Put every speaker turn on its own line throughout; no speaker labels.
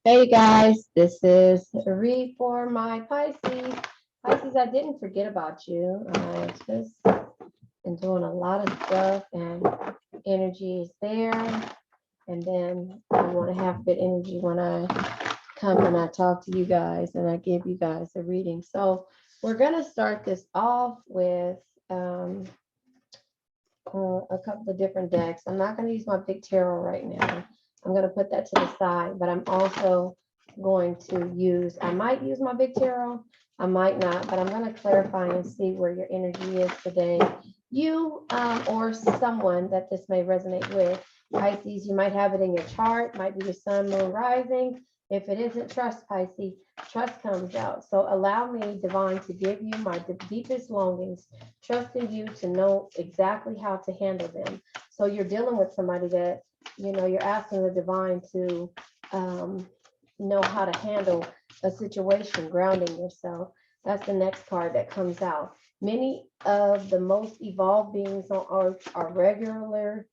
Hey guys, this is a read for my Pisces. Pisces, I didn't forget about you. I just been doing a lot of stuff and energy is there. And then I want to have good energy when I come and I talk to you guys and I give you guys a reading. So we're going to start this off with a couple of different decks. I'm not going to use my big tarot right now. I'm going to put that to the side, but I'm also going to I might use my big tarot, I might not, but I'm going to clarify and see where your energy is today. You or someone that this may resonate with. Pisces, you might have it in your chart, might be your sun, moon, rising. If it isn't, trust, Pisces. Trust comes out. So allow me, divine, to give you my deepest longings, trusting you to know exactly how to handle them. So you're dealing with somebody that, you're asking the divine to know how to handle a situation, grounding yourself. That's the next card that comes out. Many of the most evolved beings on Earth are regular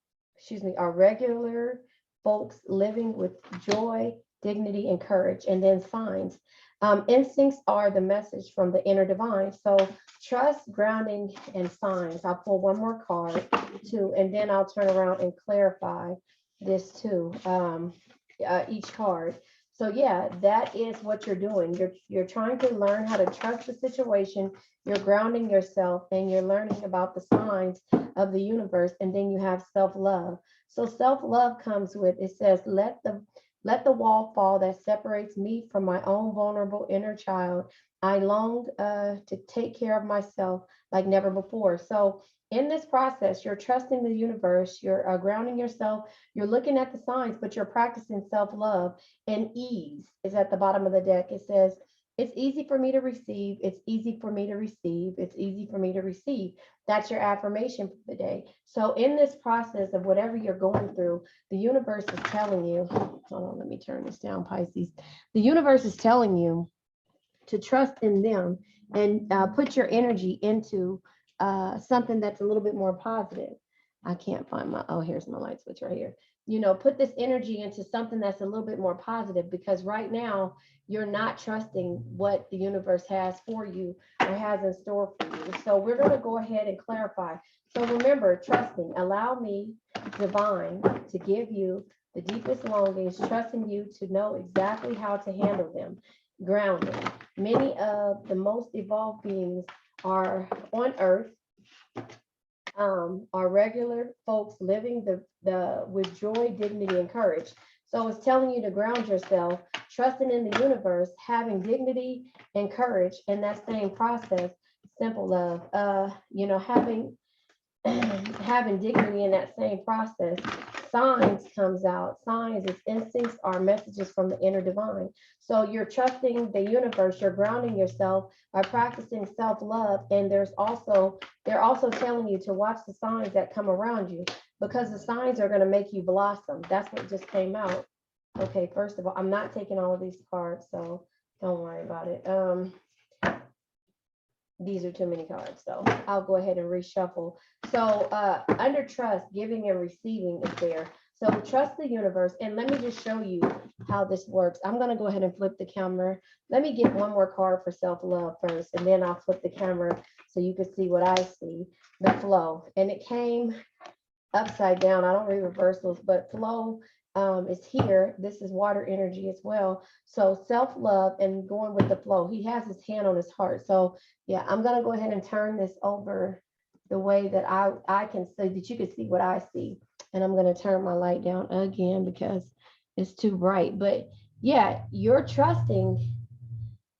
folks living with joy, dignity, and courage. And then signs. Instincts are the message from the inner divine. So trust, grounding, and signs. I'll pull one more card too, and then I'll turn around and clarify this too, each card. So yeah, that is what you're doing. You're trying to learn how to trust the situation. You're grounding yourself and you're learning about the signs of the universe. And then you have self-love. So self-love comes with, it says, let the wall fall that separates me from my own vulnerable inner child. I long to take care of myself like never before. So in this process, you're trusting the universe, you're grounding yourself, you're looking at the signs, but you're practicing self-love. And ease is at the bottom of the deck. It says, it's easy for me to receive. It's easy for me to receive. It's easy for me to receive. That's your affirmation for the day. So in this process of whatever you're going through, the universe is telling you, hold on, let me turn this down, Pisces. The universe is telling you to trust in them and put your energy into something that's a little bit more positive. I can't find here's my light switch right here. Put this energy into something that's a little bit more positive, because right now you're not trusting what the universe has for you or has in store for you. So we're going to go ahead and clarify. So remember, trusting, allow me, divine, to give you the deepest longings, trusting you to know exactly how to handle them. Grounding. Many of the most evolved beings are on Earth, are regular folks living the with joy, dignity, and courage. So it's telling you to ground yourself, trusting in the universe, having dignity and courage in that same process. Simple love. Having having dignity in that same process. Signs comes out. Signs is instincts are messages from the inner divine. So you're trusting the universe, you're grounding yourself by practicing self-love. And they're also telling you to watch the signs that come around you, because the signs are going to make you blossom. That's what just came out. Okay, first of all, I'm not taking all of these cards, so don't worry about it. These are too many cards, so I'll go ahead and reshuffle. So under trust, giving and receiving is there. So trust the universe. And let me just show you how this works. I'm going to go ahead and flip the camera. Let me get one more card for self-love first, and then I'll flip the camera so you can see what I see, the flow. And it came upside down. I don't read reversals, but flow is here. This is water energy as well. So self-love and going with the flow. He has his hand on his heart. So yeah, I'm going to go ahead and turn this over the way that I can see, that you can see what I see. And I'm going to turn my light down again because it's too bright. But yeah, you're trusting.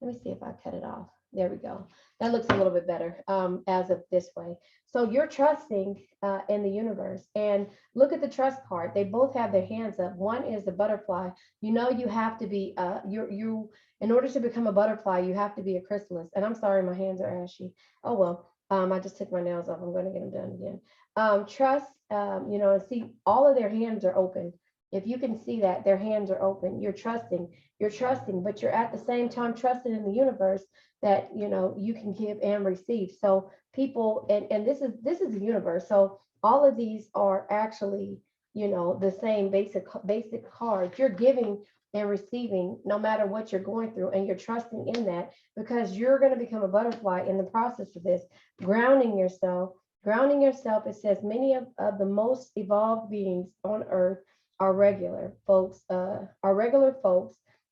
Let me see if I cut it off. There we go. That looks a little bit better as of this way. So you're trusting in the universe. And look at the trust card. They both have their hands up. One is the butterfly. You have to be, in order to become a butterfly, you have to be a chrysalis. And I'm sorry, my hands are ashy. Oh, well, I just took my nails off. I'm going to get them done again. Trust, and see, all of their hands are open. If you can see that, their hands are open. You're trusting, but you're at the same time trusting in the universe that you can give and receive. So people, and this is the universe. So all of these are actually the same basic cards. You're giving and receiving no matter what you're going through, and you're trusting in that because you're going to become a butterfly in the process of this. Grounding yourself. Grounding yourself, it says many of the most evolved beings on earth are regular folks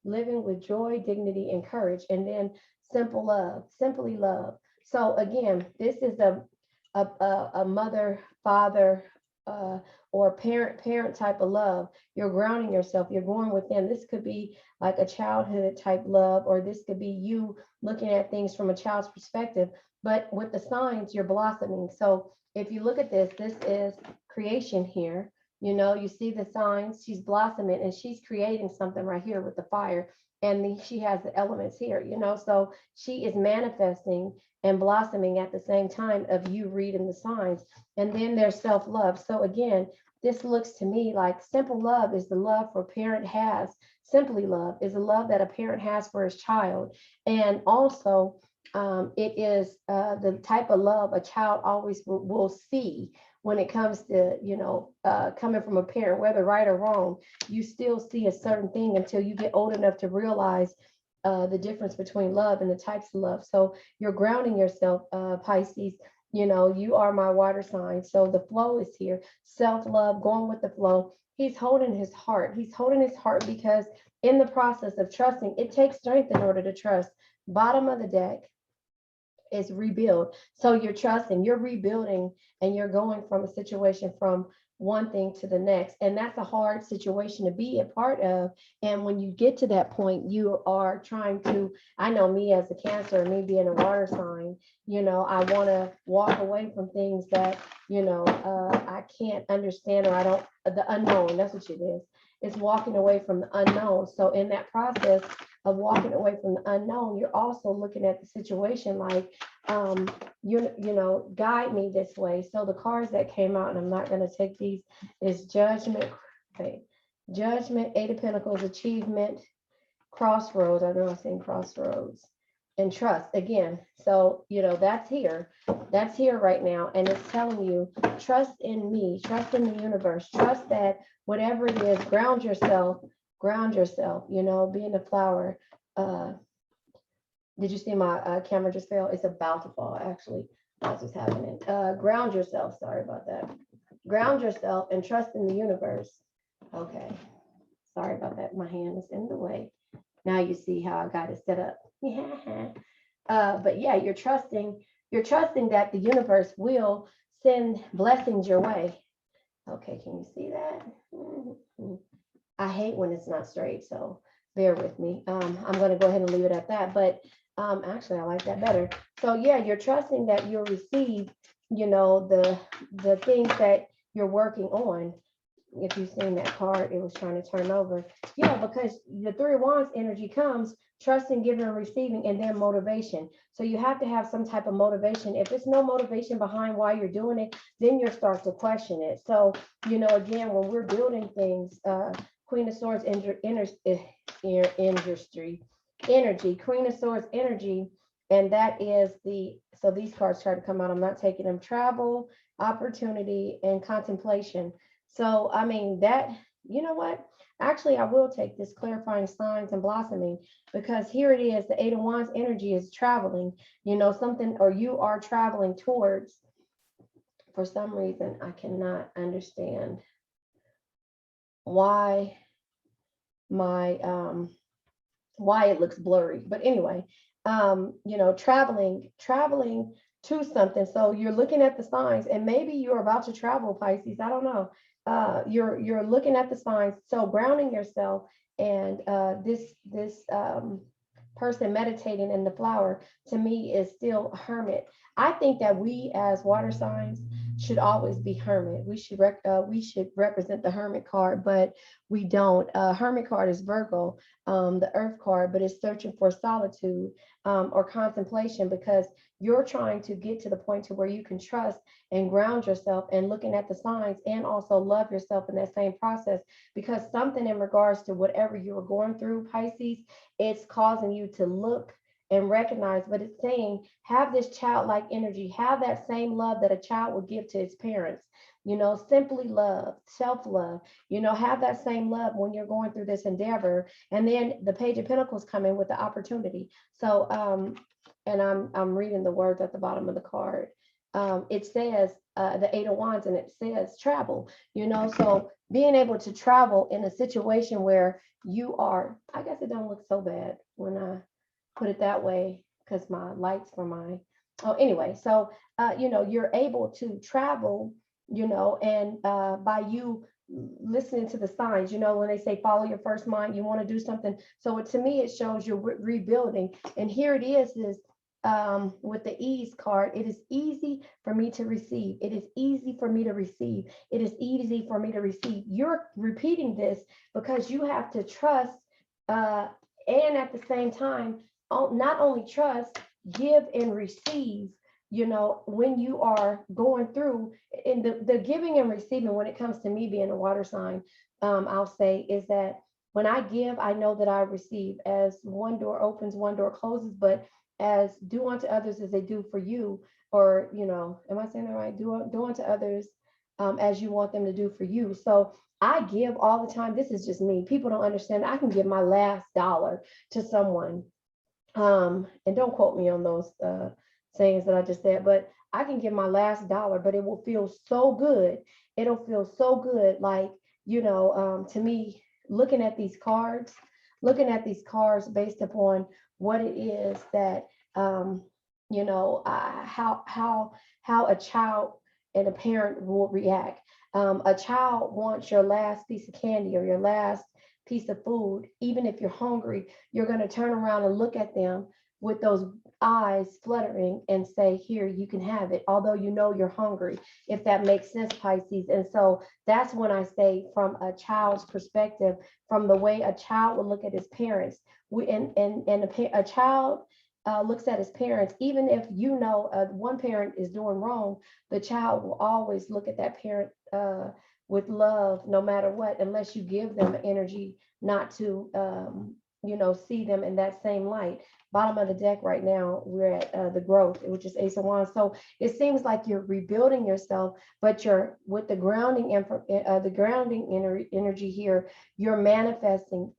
living with joy, dignity, and courage. And then simple love, simply love. So again, this is a mother, father, or parent type of love. You're grounding yourself. You're going within. This could be like a childhood type love, or this could be you looking at things from a child's perspective. But with the signs, you're blossoming. So if you look at this, this is creation here. You know, you see the signs, she's blossoming and she's creating something right here with the fire. And she has the elements here, you know, so she is manifesting and blossoming at the same time of you reading the signs. And then there's self-love. So again, this looks to me like simple love is the love for parent has. Simply love is the love that a parent has for his child. And also, it is the type of love a child always will see when it comes to, you know, coming from a parent, whether right or wrong. You still see a certain thing until you get old enough to realize the difference between love and the types of love. So you're grounding yourself, Pisces. You know, you are my water sign. So the flow is here. Self-love, going with the flow. He's holding his heart. He's holding his heart because in the process of trusting, it takes strength in order to trust. Bottom of the deck is rebuild. So you're trusting, you're rebuilding, and you're going from a situation from one thing to the next. And that's a hard situation to be a part of. And when you get to that point, you are trying to, I know me as a Cancer, me being a water sign, you know, I want to walk away from things that, you know, I can't understand, or I don't, the unknown, that's what it is. It's walking away from the unknown. So in that process of walking away from the unknown, you're also looking at the situation like, you know, guide me this way. So the cards that came out, and I'm not going to take these, is Judgment, okay, Judgment, Eight of Pentacles, Achievement, Crossroads. I know I'm saying Crossroads, and Trust again. So, you know, that's here right now. And it's telling you, trust in me, trust in the universe, trust that whatever it is, ground yourself, you know, being a flower. Did you see my camera just fell? It's about to fall, actually. That's what's happening. Ground yourself. Sorry about that. Ground yourself and trust in the universe. Okay. Sorry about that. My hand is in the way. Now you see how I got it set up. Yeah. But yeah, you're trusting that the universe will send blessings your way. Okay, can you see that? I hate when it's not straight, so bear with me. I'm going to go ahead and leave it at that. But actually, I like that better. So yeah, you're trusting that you'll receive, you know, the things that you're working on. If you've seen that card, it was trying to turn over. Yeah, because the Three of Wands energy comes trusting, giving, and receiving, and then motivation. So you have to have some type of motivation. If there's no motivation behind why you're doing it, then you'll start to question it. So, you know, again, when we're building things, Queen of Swords energy, Queen of Swords energy, and that is so these cards try to come out. I'm not taking them. Travel, opportunity, and contemplation. So, I mean, that, you know what? Actually, I will take this clarifying signs and blossoming, because here it is. The Eight of Wands energy is traveling, you know, something, or you are traveling towards, for some reason, I cannot understand why why it looks blurry. But anyway, you know, traveling to something. So you're looking at the signs, and maybe you're about to travel, Pisces. I don't know. You're looking at the signs. So grounding yourself, and this person meditating in the flower, to me, is still a hermit. I think that we as water signs should always be hermit. We should represent the hermit card, but we don't. Hermit card is Virgo, the earth card, but it's searching for solitude or contemplation, because you're trying to get to the point to where you can trust and ground yourself, and looking at the signs, and also love yourself in that same process, because something in regards to whatever you were going through, Pisces, it's causing you to look and recognize, but it's saying, have this childlike energy, have that same love that a child would give to its parents. simply love, self-love, have that same love when you're going through this endeavor. And then the Page of Pentacles come in with the opportunity. So, and I'm reading the words at the bottom of the card. It says the Eight of Wands, and it says travel, so being able to travel in a situation where you are, I guess it don't look so bad when I put it that way, because my lights for my, oh, anyway, so, you're able to travel, and by you listening to the signs, when they say follow your first mind, you want to do something. So to me, it shows you're rebuilding. And here it is with the ease card, it is easy for me to receive. It is easy for me to receive. It is easy for me to receive. You're repeating this because you have to trust, and at the same time, not only trust, give and receive, when you are going through in the giving and receiving. When it comes to me being a water sign, I'll say is that when I give, I know that I receive. As one door opens, one door closes, but as do unto others as they do for you, or, am I saying that right? Do unto others as you want them to do for you. So I give all the time. This is just me. People don't understand. I can give my last dollar to someone. And don't quote me on those sayings that I just said, but I can give my last dollar, but it will feel so good. It'll feel so good. Like, to me, looking at these cards based upon what it is that, how a child and a parent will react. A child wants your last piece of candy or your last piece of food. Even if you're hungry, you're going to turn around and look at them with those eyes fluttering and say, here, you can have it, although you're hungry, if that makes sense, Pisces. And so that's when I say, from a child's perspective, from the way a child would look at his parents, a child looks at his parents. Even if one parent is doing wrong, the child will always look at that parent with love, no matter what, unless you give them energy not to, see them in that same light. Bottom of the deck right now, we're at the growth, which is Ace of Wands. So it seems like you're rebuilding yourself, but you're with the grounding energy here. You're manifesting.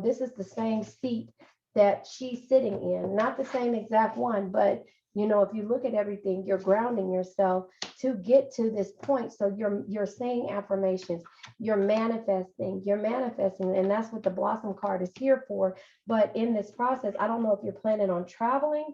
This is the same seat that she's sitting in, not the same exact one, but if you look at everything, you're grounding yourself to get to this point. So you're saying affirmations, you're manifesting, and that's what the Blossom card is here for. But in this process, I don't know if you're planning on traveling,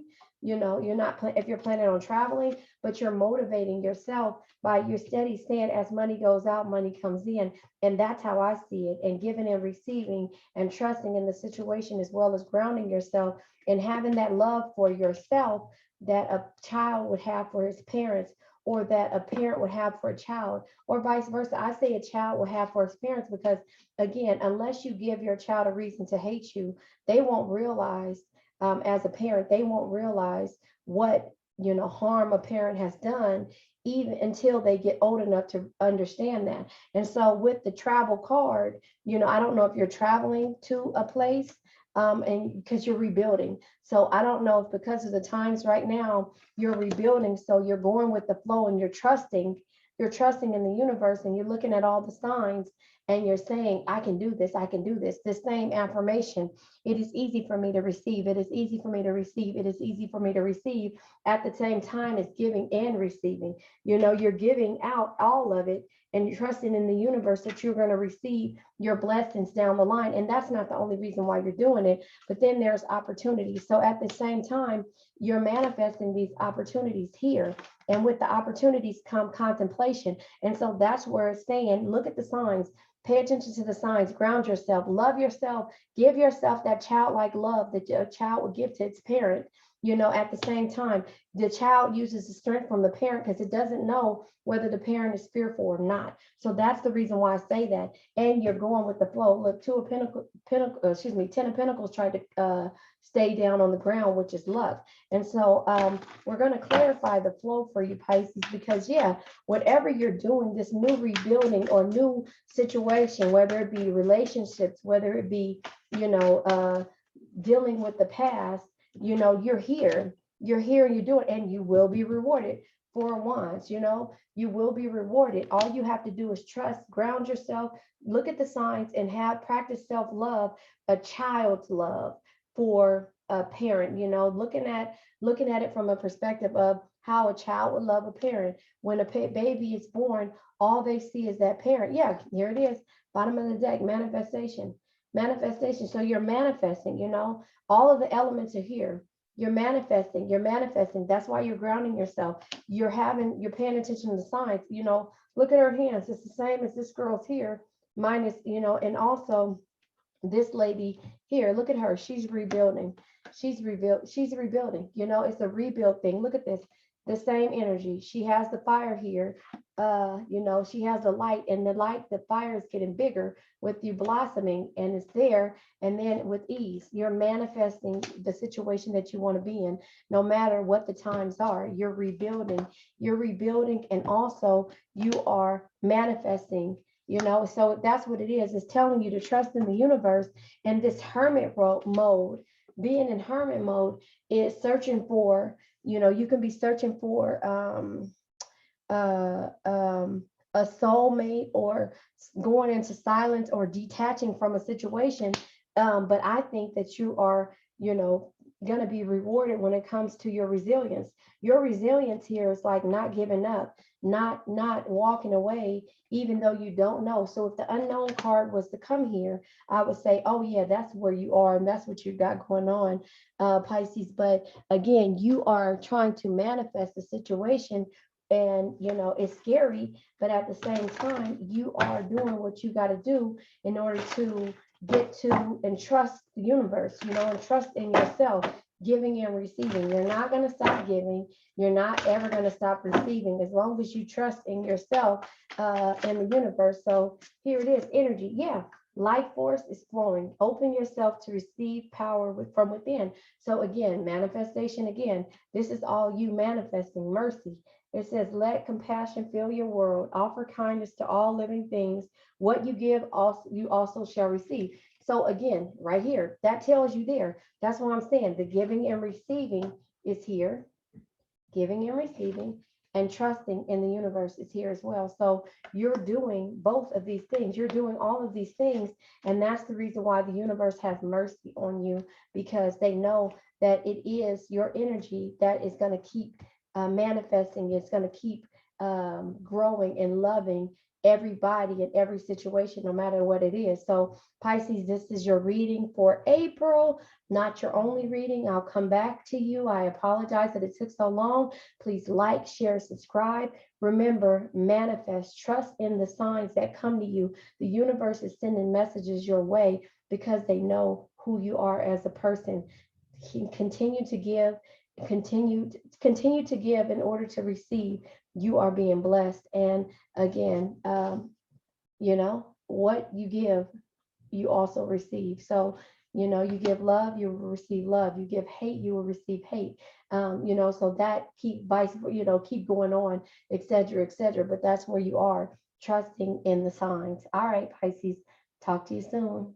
if you're planning on traveling, but you're motivating yourself by your steady stand. As money goes out, money comes in. And that's how I see it. And giving and receiving and trusting in the situation, as well as grounding yourself and having that love for yourself that a child would have for his parents, or that a parent would have for a child, or vice versa. I say a child will have for his parents, because again, unless you give your child a reason to hate you, they won't realize, as a parent, they won't realize what, harm a parent has done, even until they get old enough to understand that. And so with the travel card, I don't know if you're traveling to a place, and because you're rebuilding. So I don't know if, because of the times right now, you're rebuilding, so you're going with the flow and you're trusting in the universe, and you're looking at all the signs and you're saying, I can do this, I can do this. This same affirmation, it is easy for me to receive. It is easy for me to receive. It is easy for me to receive. At the same time as giving and receiving, you're giving out all of it, and you're trusting in the universe that you're going to receive your blessings down the line. And that's not the only reason why you're doing it, but then there's opportunities. So at the same time, you're manifesting these opportunities here. And with the opportunities come contemplation. And so that's where it's saying, look at the signs, pay attention to the signs, ground yourself, love yourself, give yourself that childlike love that a child would give to its parent. At the same time, the child uses the strength from the parent because it doesn't know whether the parent is fearful or not. So that's the reason why I say that. And you're going with the flow. Look, 10 of Pentacles tried to stay down on the ground, which is luck. And so we're going to clarify the flow for you, Pisces, because whatever you're doing, this new rebuilding or new situation, whether it be relationships, whether it be, dealing with the past, you're here and you do it, and you will be rewarded Four of Wands, you will be rewarded. All you have to do is trust, ground yourself, look at the signs, and practice self-love, a child's love for a parent, looking at it from a perspective of how a child would love a parent. When a baby is born, all they see is that parent. Yeah, here it is, bottom of the deck, manifestation. Manifestation. So you're manifesting, all of the elements are here. You're manifesting, you're manifesting. That's why you're grounding yourself. You're paying attention to the signs. Look at her hands. It's the same as this girl's here, minus, and also this lady here, look at her. She's rebuilding. She's rebuilding. It's a rebuild thing. Look at this. The same energy. She has the fire here. She has the light, and the fire is getting bigger with you blossoming, and it's there. And then with ease, you're manifesting the situation that you want to be in, no matter what the times are. You're rebuilding, and also you are manifesting. So that's what it is. It's telling you to trust in the universe. And this hermit mode, being in hermit mode, is searching for, you can be searching for a soulmate, or going into silence, or detaching from a situation. But I think that you are, going to be rewarded when it comes to your resilience. Your resilience here is like not giving up, not walking away, even though you don't know. So if the unknown card was to come here, I would say, oh yeah, that's where you are, and that's what you got going on, Pisces. But again, you are trying to manifest the situation, and it's scary, but at the same time, you are doing what you got to do in order to get to and trust the universe, and trust in yourself, giving and receiving. You're not going to stop giving. You're not ever going to stop receiving, as long as you trust in yourself, and the universe. So here it is, energy. Yeah, life force is flowing. Open yourself to receive power from within. So again, manifestation. Again, this is all you manifesting. Mercy. It says, let compassion fill your world. Offer kindness to all living things. What you give, you also shall receive. So again, right here, that tells you there. That's what I'm saying. The giving and receiving is here. Giving and receiving, and trusting in the universe is here as well. So you're doing both of these things. You're doing all of these things. And that's the reason why the universe has mercy on you, because they know that it is your energy that is going to keep manifesting. It's going to keep growing and loving everybody in every situation, no matter what it is. So Pisces, this is your reading for April, not your only reading. I'll come back to you. I apologize that it took so long. Please like, share, subscribe. Remember, manifest, trust in the signs that come to you. The universe is sending messages your way because they know who you are as a person. Continue to give, continue to give in order to receive. You are being blessed. And again, what you give, you also receive. So you give love, you will receive love. You give hate, you will receive hate. So that keep going on, etc., etc. But that's where you are, trusting in the signs. All right, Pisces, talk to you soon.